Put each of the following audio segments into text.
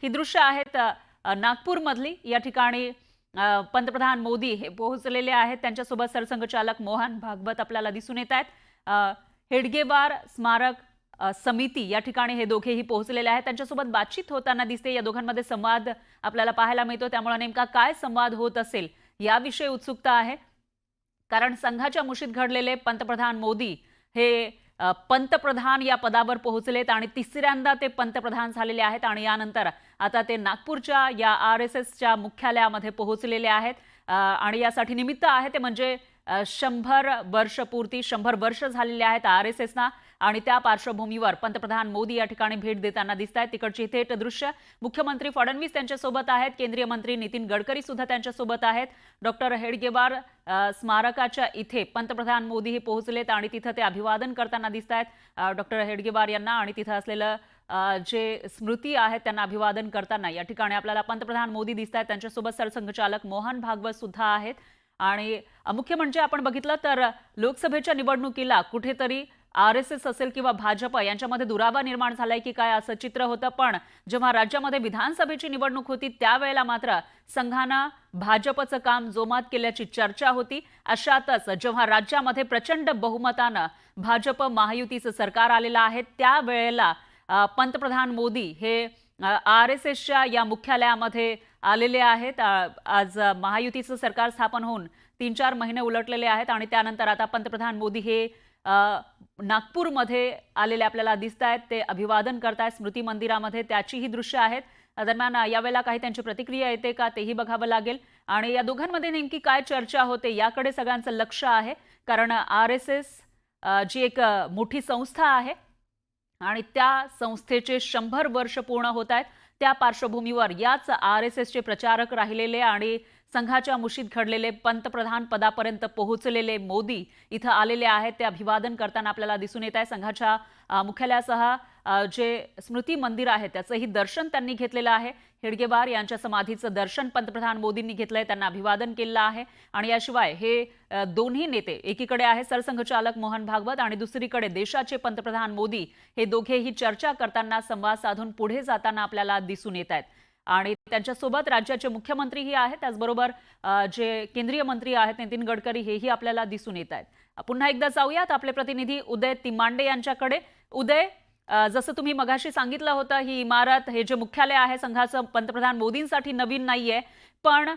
ही दृश्य आहेत नागपूरमधली। या ठिकाणी पंतप्रधान मोदी हे पोहोचलेले आहेत। त्यांच्यासोबत सरसंघचालक मोहन भागवत आपल्याला दिसून येत आहेत। हेडगेवार स्मारक समिती या ठिकाणी हे दोघेही पोहोचलेले आहेत। त्यांच्यासोबत बातचीत होताना दिसते। या दोघांमध्ये संवाद आपल्याला पाहायला मिळतो। त्यामुळे नेमका काय संवाद होत असेल याविषयी उत्सुकता आहे। कारण संघाच्या मुशीत घडलेले पंतप्रधान मोदी हे पंतप्रधान या पदावर पोहोचलेत आणि तिसऱ्यांदा ते पंतप्रधान झालेले आहेत आणि यानंतर आता ते नागपूरच्या या RSSच्या मुख्यालयामध्ये पोहोचलेले आहेत। आणि यासाठी निमित्त आहे ते म्हणजे 100 वर्ष पूर्ती 100 वर्ष झालेले आहेत RSSना आणि त्या पार्श्वभूमीवर पंतप्रधान मोदी या ठिकाणी भेट देताना दिसत आहेत। तिकडची थेट दृश्य मुख्यमंत्री फडणवीस त्यांच्यासोबत आहेत, केंद्रीय मंत्री नितीन गडकरी सुद्धा त्यांच्यासोबत आहेत। डॉक्टर हेडगेवार स्मारकाच्या इथे पंतप्रधान मोदी हे पोहोचलेत आणि तिथे ते अभिवादन करताना दिसत आहेत डॉक्टर हेडगेवार यांना आणि तिथे असलेलं जे स्मृती आहेत त्यांना अभिवादन करताना या ठिकाणी आपल्याला पंतप्रधान मोदी दिसत आहेत। त्यांच्यासोबत सरसंघचालक मोहन भागवत सुद्धा आहेत आणि मुख्य म्हणजे आपण बघितलं तर लोकसभेच्या निवडणुकीला कुठेतरी RSS असेल किंवा भाजप यांच्यामध्ये दुरावा निर्माण झालाय की काय असं चित्र होतं। पण जेव्हा राज्यामध्ये विधानसभेची निवडणूक होती त्यावेळेला मात्र संघानं भाजपचं काम जोमात केल्याची चर्चा होती। अशातच जेव्हा राज्यामध्ये प्रचंड बहुमतानं भाजप महायुतीचं सरकार आलेलं आहे त्यावेळेला पंतप्रधान मोदी हे RSSच्या या मुख्यालयामध्ये आलेले आहेत। आज महायुतीचं सरकार स्थापन होऊन 3-4 महिने उलटलेले आहेत आणि त्यानंतर आता पंतप्रधान मोदी हे नागपूरमध्ये आलेले आपल्याला दिसत आहेत। ते अभिवादन करतायत स्मृती मंदिरामध्ये, त्याची ही दृश्य आहेत। दरम्यान यावेळेला काही त्यांची प्रतिक्रिया येते का तेही बघावं लागेल आणि या दोघांमध्ये नेमकी काय चर्चा होते याकडे सगळ्यांचं लक्ष आहे। कारण RSS जी एक मोठी संस्था आहे आणि त्या संस्थेचे 100 वर्ष पूर्ण होत आहेत। त्या पार्श्वभूमीवर याच RSSचे प्रचारक राहिलेले आणि संघाच्या मुशीत घडलेले पंतप्रधान पदापर्यंत पोहोचलेले मोदी इथं आलेले आहेत। ते अभिवादन करताना आपल्याला दिसून येत आहे। संघाच्या मुख्यालयासह जे स्मृती मंदिर आहे त्याचंही दर्शन त्यांनी घेतलेलं आहे। हेडगेवार यांच्या समाधीचं दर्शन पंतप्रधान मोदींनी घेतलंय, त्यांना अभिवादन केलं आहे आणि याशिवाय हे दोन्ही नेते एकीकडे आहे सरसंघचालक मोहन भागवत आणि दुसरीकडे देशाचे पंतप्रधान मोदी हे दोघेही चर्चा करताना संवाद साधून पुढे जाताना आपल्याला दिसून येत आहेत आणि त्यांच्यासोबत राज्याचे मुख्यमंत्रीही आहेत। त्याचबरोबर जे केंद्रीय मंत्री आहेत नितीन गडकरी हेही आपल्याला दिसून येत आहेत। पुन्हा एकदा जाऊयात आपले प्रतिनिधी उदय तिमांडे यांच्याकडे। उदय, जसं तुम्ही मगाशी सांगितलं होतं ही इमारत हे जे मुख्यालय आहे संघाचं पंतप्रधान मोदींसाठी नवीन नाहीये, पण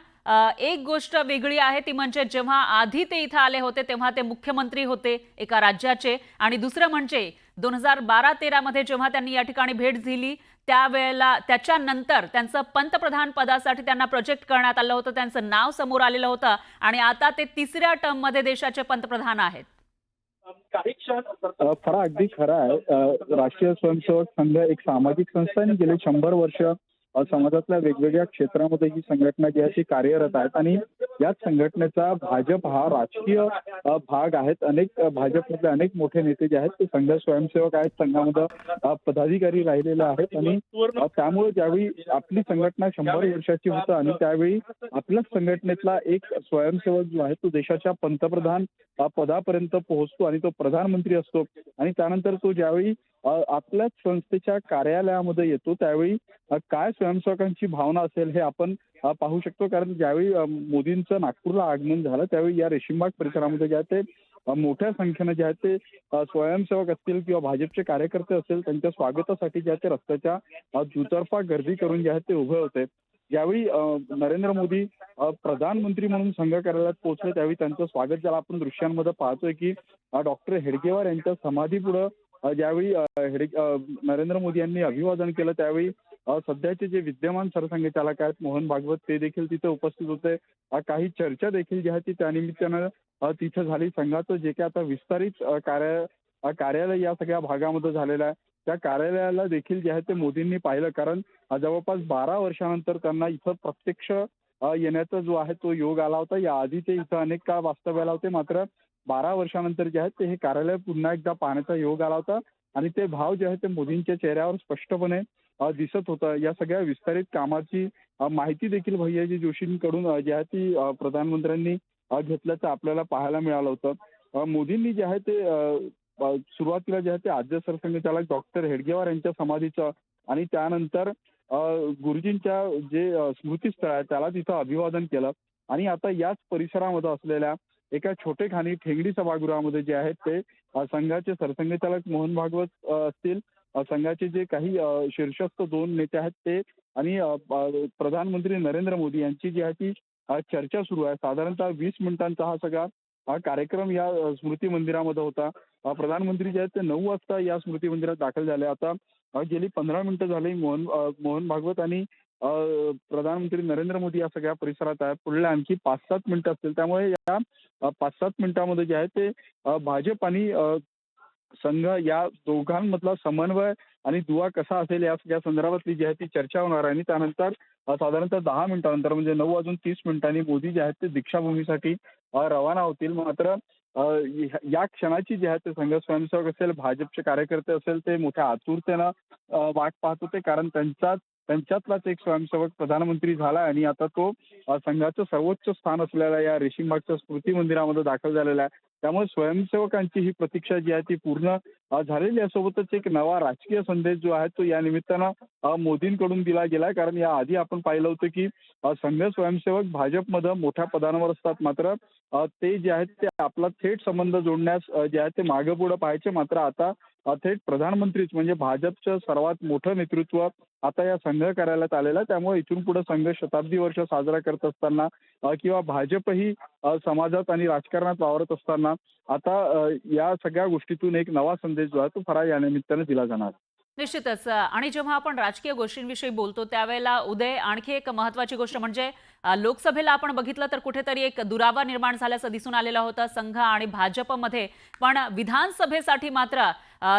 एक गोष्ट वेगळी आहे ती म्हणजे जेव्हा आधी ते इथं आले होते तेव्हा ते मुख्यमंत्री होते एका राज्याचे आणि दुसरं म्हणजे 2012-13 मध्ये जेव्हा त्यांनी या ठिकाणी भेट दिली त्यावेळेला त्याच्यानंतर त्यांचं पंतप्रधान पदासाठी त्यांना प्रोजेक्ट करण्यात आलं होतं, त्यांचं नाव समोर आलेलं होतं आणि आता ते तिसऱ्या टर्म मध्ये देशाचे पंतप्रधान आहेत। काही क्षण खरा अगदी खरा आहे। राष्ट्रीय स्वयंसेवक संघ एक सामाजिक संस्था आणि गेले 100 वर्ष समाजातल्या वेगवेगळ्या क्षेत्रामध्ये ही संघटना जी आहे ती कार्यरत आहेत आणि याच संघटनेचा भाजप हा राजकीय भाग आहेत। अनेक भाजपमधले अनेक मोठे नेते जे आहेत ते संघ स्वयंसेवक आहेत, संघामध्ये पदाधिकारी राहिलेले आहेत आणि त्यामुळे ज्यावेळी आपली संघटना 100 वर्षाची होतं आणि त्यावेळी आपल्याच संघटनेतला एक स्वयंसेवक जो आहे तो देशाच्या पंतप्रधान पदापर्यंत पोहोचतो आणि तो प्रधानमंत्री असतो आणि त्यानंतर तो ज्यावेळी आपल्याच संस्थेच्या कार्यालयामध्ये येतो त्यावेळी काय स्वयंसेवकांची भावना असेल हे आपण पाहू शकतो। कारण ज्यावेळी मोदींचं नागपूरला आगमन झालं त्यावेळी या रेशीमबाग परिसरामध्ये जे आहे ते मोठ्या संख्येने जे आहे ते स्वयंसेवक असतील किंवा भाजपचे कार्यकर्ते असतील त्यांच्या स्वागतासाठी जे आहे ते रस्त्याच्या दुतर्फा गर्दी करून जे आहे ते उभे होते। ज्यावेळी नरेंद्र मोदी प्रधानमंत्री म्हणून संघ कार्यालयात पोहोचले त्यावेळी त्यांचं स्वागत ज्याला आपण दृश्यांमध्ये पाहतोय की डॉक्टर हेडगेवार यांच्या समाधीपुढं ज्यावेळी नरेंद्र मोदी यांनी अभिवादन केलं त्यावेळी सध्याचे जे विद्यमान सरसंघचालक आहेत मोहन भागवत ते देखील तिथे उपस्थित होते। काही चर्चा देखील जी आहे ती त्यानिमित्तानं तिथे झाली। संघाचं जे काही आता विस्तारित कार्यालय या सगळ्या भागामध्ये झालेलं आहे त्या कार्यालयाला देखील जे आहे ते मोदींनी पाहिलं। कारण जवळपास 12 वर्षानंतर त्यांना इथं प्रत्यक्ष येण्याचा जो आहे तो योग आला होता। याआधी ते इथं अनेक काळ वास्तव्याला होते, मात्र 12 वर्षानंतर जे आहे ते हे कार्यालय पुन्हा एकदा पाहण्याचा योग आला होता आणि ते भाव जे आहे ते मोदींच्या चेहऱ्यावर स्पष्टपणे दिसत होतं। या सगळ्या विस्तारित कामाची माहिती देखील भैयाजी जोशींकडून जी आहे ती प्रधानमंत्र्यांनी घेतल्याचं आपल्याला पाहायला मिळालं होतं। मोदींनी जे आहे ते सुरुवातीला जे आहे ते आद्य सरसंघचालक डॉक्टर हेडगेवार यांच्या समाधीचं आणि त्यानंतर गुरुजींच्या जे स्मृतीस्थळ आहे त्याला तिथं अभिवादन केलं आणि आता याच परिसरामध्ये असलेल्या एका छोटेखानी ठेंगडी सभागृहामध्ये जे आहेत ते संघाचे सरसंघचालक मोहन भागवत असतील, संघाचे जे काही शीर्षस्थ 2 नेते आहेत ते आणि प्रधानमंत्री नरेंद्र मोदी यांची जी आहे ती चर्चा सुरू आहे. साधारणतः 20 मिनिटांचा हा सगळा कार्यक्रम या स्मृती मंदिरामध्ये होता. प्रधानमंत्री जे आहेत ते 9 वाजता या स्मृती मंदिरात दाखल झाले. आता गेली 15 मिनिटं झाली मोहन भागवत आणि प्रधानमंत्री नरेंद्र मोदी या सगळ्या परिसरात आहेत. पुढल्या आणखी 5-7 मिनिटं असतील. त्यामुळे या 5-7 मिनिटांमध्ये जे आहे ते भाजप आणि संघ या दोघांमधला समन्वय आणि दुवा कसा असेल या सगळ्या संदर्भातली जी आहे ती चर्चा होणार आहे आणि त्यानंतर साधारणतः 10 मिनिटानंतर म्हणजे 9:30 मोदी जे आहेत ते दीक्षाभूमीसाठी रवाना होतील. मात्र या क्षणाची जी आहे ते संघ स्वयंसेवक असेल, भाजपचे कार्यकर्ते असेल ते मोठ्या आतुरतेनं वाट पाहत होते, कारण त्यांच्यातलाच एक स्वयंसेवक प्रधानमंत्री झाला आणि आता तो संघाचं सर्वोच्च स्थान असलेल्या या रेशीमबागच्या स्मृती मंदिरामध्ये दाखल झालेला आहे. त्यामुळे स्वयंसेवकांची ही प्रतीक्षा जी आहे ती पूर्ण झालेली आहे. सोबतच एक नवा राजकीय संदेश जो आहे तो या निमित्तानं मोदींकडून दिला गेला, कारण या आधी आपण पाहिलं होतं की संघ स्वयंसेवक भाजपमध्ये मोठ्या पदांवर असतात, मात्र ते जे आहेत ते आपला थेट संबंध जोडण्यास जे आहे ते मागे पुढे पाहायचे. मात्र आता थेट प्रधानमंत्रीच म्हणजे भाजपचं सर्वात मोठं नेतृत्व आता या संघ कार्यालयात आलेलं आहे. त्यामुळे इथून पुढे संघ शताब्दी वर्ष साजरा करत असताना किंवा भाजपही समाजात आणि राजकारणात वावरत असताना आता या सगळ्या गोष्टीतून एक नवा संदेश जो आहे तो खरा या निमित्ताने दिला जाणार. निश्चितच आणि जेव्हा आपण राजकीय गोष्टींविषयी बोलतो त्यावेळेला उदय आणखी एक महत्त्वाची गोष्ट म्हणजे लोकसभेला आपण बघितलं तर कुठेतरी एक दुरावा निर्माण झाल्याचं दिसून आलेलं होतं संघ आणि भाजपमध्ये, पण विधानसभेसाठी मात्र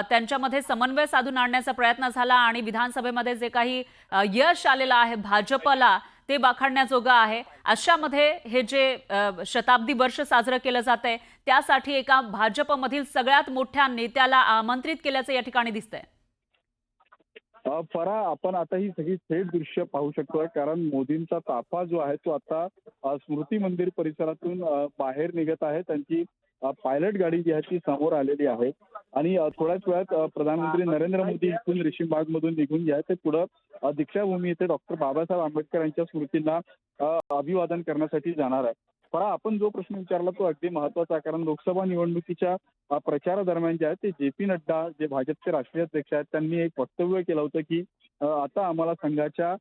त्यांच्यामध्ये समन्वय साधून आणण्याचा प्रयत्न झाला आणि विधानसभेमध्ये जे काही यश आलेलं आहे भाजपला ते बाखाणण्याजोगं आहे. अशामध्ये हे जे शताब्दी वर्ष साजरं केलं जातंय त्यासाठी एका भाजपमधील सगळ्यात मोठ्या नेत्याला आमंत्रित केल्याचं या ठिकाणी दिसतंय. फरा आपण आता ही सगळी थेट दृश्य पाहू शकतोय, कारण मोदींचा ताफा जो आहे तो आता स्मृती मंदिर परिसरातून बाहेर निघत आहे. त्यांची पायलट गाडी जी आहे ती समोर आलेली आहे आणि थोड्याच वेळात प्रधानमंत्री नरेंद्र मोदी इथून रेशीमबाग मधून निघून जे आहे ते पुढं दीक्षाभूमी येथे डॉक्टर बाबासाहेब आंबेडकर यांच्या स्मृतींना अभिवादन करण्यासाठी जाणार आहे. पण आपण जो प्रश्न विचारला तो अगदी महत्वाचा आहे, कारण लोकसभा निवडणुकीच्या प्रचारादरम्यान जे आहे ते जे.पी. नड्डा जे भाजपचे राष्ट्रीय अध्यक्ष आहेत त्यांनी एक वक्तव्य केलं होतं की आता आम्हाला संघाच्या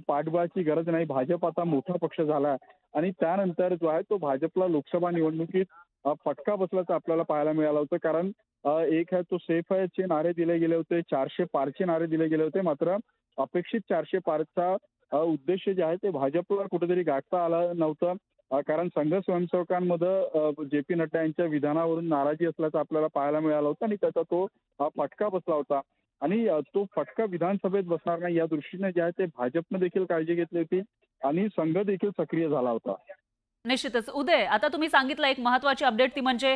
पाठबळाची गरज नाही, भाजप आता मोठा पक्ष झाला आहे आणि त्यानंतर जो आहे तो भाजपला लोकसभा निवडणुकीत फटका बसल्याचं आपल्याला पाहायला मिळालं होतं. कारण एक आहे तो सेफ आहे चे नारे दिले गेले होते, 400 पारचे नारे दिले गेले होते, मात्र अपेक्षित 400 पारचा उद्देश जे आहे ते भाजपला कुठेतरी गाठता आलं नव्हतं. कारण संघ स्वयंसेवकांमध्ये जे.पी. नड्डा यांच्या विधानावरून नाराजी असल्याचं आपल्याला पाहायला मिळालं होतं आणि त्याचा तो फटका बसला होता आणि तो फटका विधानसभेत बसणार नाही या दृष्टीने जे आहे ते भाजपने देखील काळजी घेतली होती आणि संघ देखील सक्रिय झाला होता. निश्चितच. उदय, आता तुम्ही सांगितलं एक महत्त्वाची अपडेट ती म्हणजे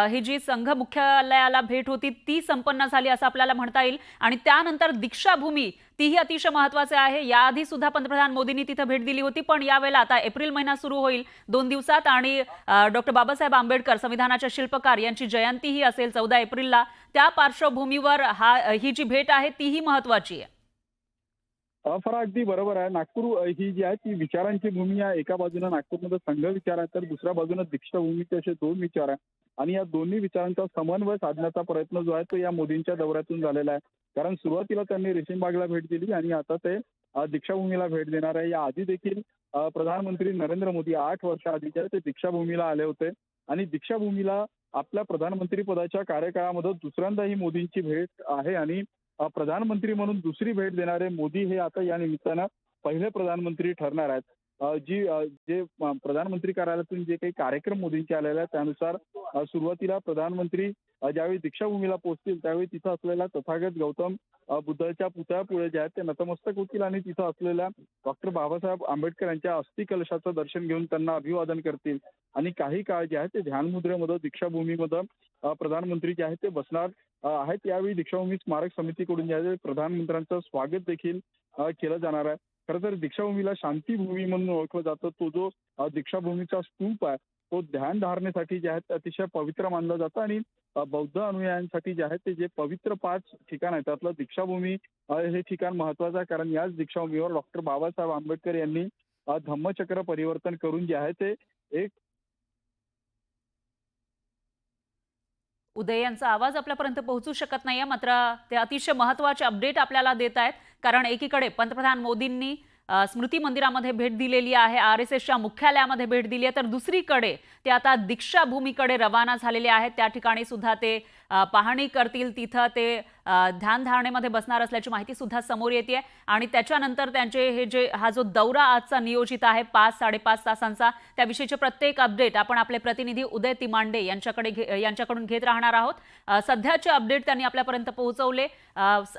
ही जी संघ मुख्यालयाला भेट होती ती संपन्न झाली असं आपल्याला म्हणता येईल आणि त्यानंतर दीक्षाभूमी तीही अतिशय महत्त्वाचे आहे. याआधी सुद्धा पंतप्रधान मोदींनी तिथं भेट दिली होती, पण यावेळेला आता एप्रिल महिना सुरू होईल 2 दिवसात आणि डॉक्टर बाबासाहेब आंबेडकर संविधानाचे शिल्पकार यांची जयंतीही असेल 14 एप्रिलला. त्या पार्श्वभूमीवर ही जी भेट आहे तीही महत्त्वाची आहे. फरा अगदी बरोबर आहे. नागपूर ही जी आहे ती विचारांची भूमी आहे. एका बाजूने नागपूरमध्ये संघ विचार आहे तर दुसऱ्या बाजूने दीक्षाभूमीचे असे 2 विचार आहे आणि या दोन्ही विचारांचा समन्वय साधण्याचा प्रयत्न जो आहे तो या मोदींच्या दौऱ्यातून झालेला आहे. कारण सुरुवातीला त्यांनी रेशीमबागला भेट दिली आणि आता ते दीक्षाभूमीला भेट देणार आहे. या आधी देखील प्रधानमंत्री नरेंद्र मोदी 8 वर्षाआधी जे ते दीक्षाभूमीला आले होते आणि दीक्षाभूमीला आपल्या प्रधानमंत्री पदाच्या कार्यकाळामध्ये दुसऱ्यांदा ही मोदींची भेट आहे आणि प्रधानमंत्री म्हणून दुसरी भेट देणारे मोदी हे आता या निमित्तानं पहिले प्रधानमंत्री ठरणार आहेत. जे प्रधानमंत्री कार्यालयातून जे काही कार्यक्रम मोदींचे आलेले आहेत त्यानुसार सुरुवातीला प्रधानमंत्री ज्यावेळी दीक्षाभूमीला पोहोचतील त्यावेळी तिथं असलेल्या तथागत गौतम बुद्धाच्या पुतळ्यापुढे जे आहेत ते नतमस्तक होतील आणि तिथं असलेल्या डॉक्टर बाबासाहेब आंबेडकर यांच्या अस्थि कलशाचं दर्शन घेऊन त्यांना अभिवादन करतील आणि काही काळ जे आहे ते ध्यानमुद्रेमध्ये दीक्षाभूमीमध्ये प्रधानमंत्री जे आहेत ते बसणार आहेत. यावेळी दीक्षाभूमी स्मारक समितीकडून जे आहे प्रधानमंत्र्यांचं स्वागत देखील केलं जाणार आहे. खरं तर दीक्षाभूमीला शांतीभूमी म्हणून ओळखलं जातं. तो जो दीक्षाभूमीचा स्तूप आहे तो ध्यान धारणेसाठी जे आहे अतिशय पवित्र मानलं जातं आणि बौद्ध अनुयायांसाठी जे आहे ते जे पवित्र 5 ठिकाण आहे त्यातलं दीक्षाभूमी हे ठिकाण महत्वाचं आहे, कारण याच दीक्षाभूमीवर डॉक्टर बाबासाहेब आंबेडकर यांनी धम्मचक्र परिवर्तन करून जे आहे ते एक उदय यांचा आवाज आपल्यापर्यंत पोहोचू शकत नाहीये, मात्र ते अतिशय महत्त्वाचे अपडेट आपल्याला देत आहेत. कारण एकीकडे पंतप्रधान मोदींनी स्मृती मंदिरामध्ये भेट दिलेली आहे, RSSच्या मुख्यालयामध्ये भेट दिली आहे, तर दुसरीकडे ते आता दीक्षाभूमीकडे रवाना झालेले आहेत. त्या ठिकाणी सुद्धा ते पाहणी करतील, तिथं ते ध्यानधारणेमध्ये बसणार असल्याची माहिती सुद्धा समोर येते आहे. आणि त्याच्यानंतर त्यांचे हा जो दौरा आजचा नियोजित आहे 5-5.5 तासांचा, त्याविषयीचे प्रत्येक अपडेट आपण आपले प्रतिनिधी उदय तिमांडे यांच्याकडून घेत राहणार आहोत. सध्याचे अपडेट त्यांनी आपल्यापर्यंत पोहोचवले.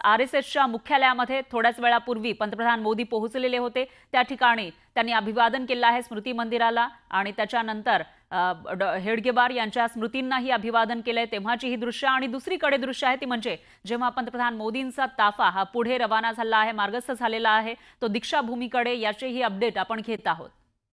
RSSच्या मुख्यालयामध्ये थोड्याच वेळापूर्वी पंतप्रधान मोदी पोहोचलेले होते. त्या ठिकाणी त्यांनी अभिवादन केलं आहे स्मृती मंदिराला आणि त्याच्यानंतर हेडगेवार यांच्या स्मृतींनाही अभिवादन केलंय, तेव्हाची ही दृश्य. आणि दुसरीकडे दृश्य आहे ती म्हणजे जेव्हा पंतप्रधान मोदींचा ताफा हा पुढे रवाना झाला आहे, मार्गस्थ झालेला आहे तो दीक्षाभूमीकडे, याचेही अपडेट आपण घेत आहोत.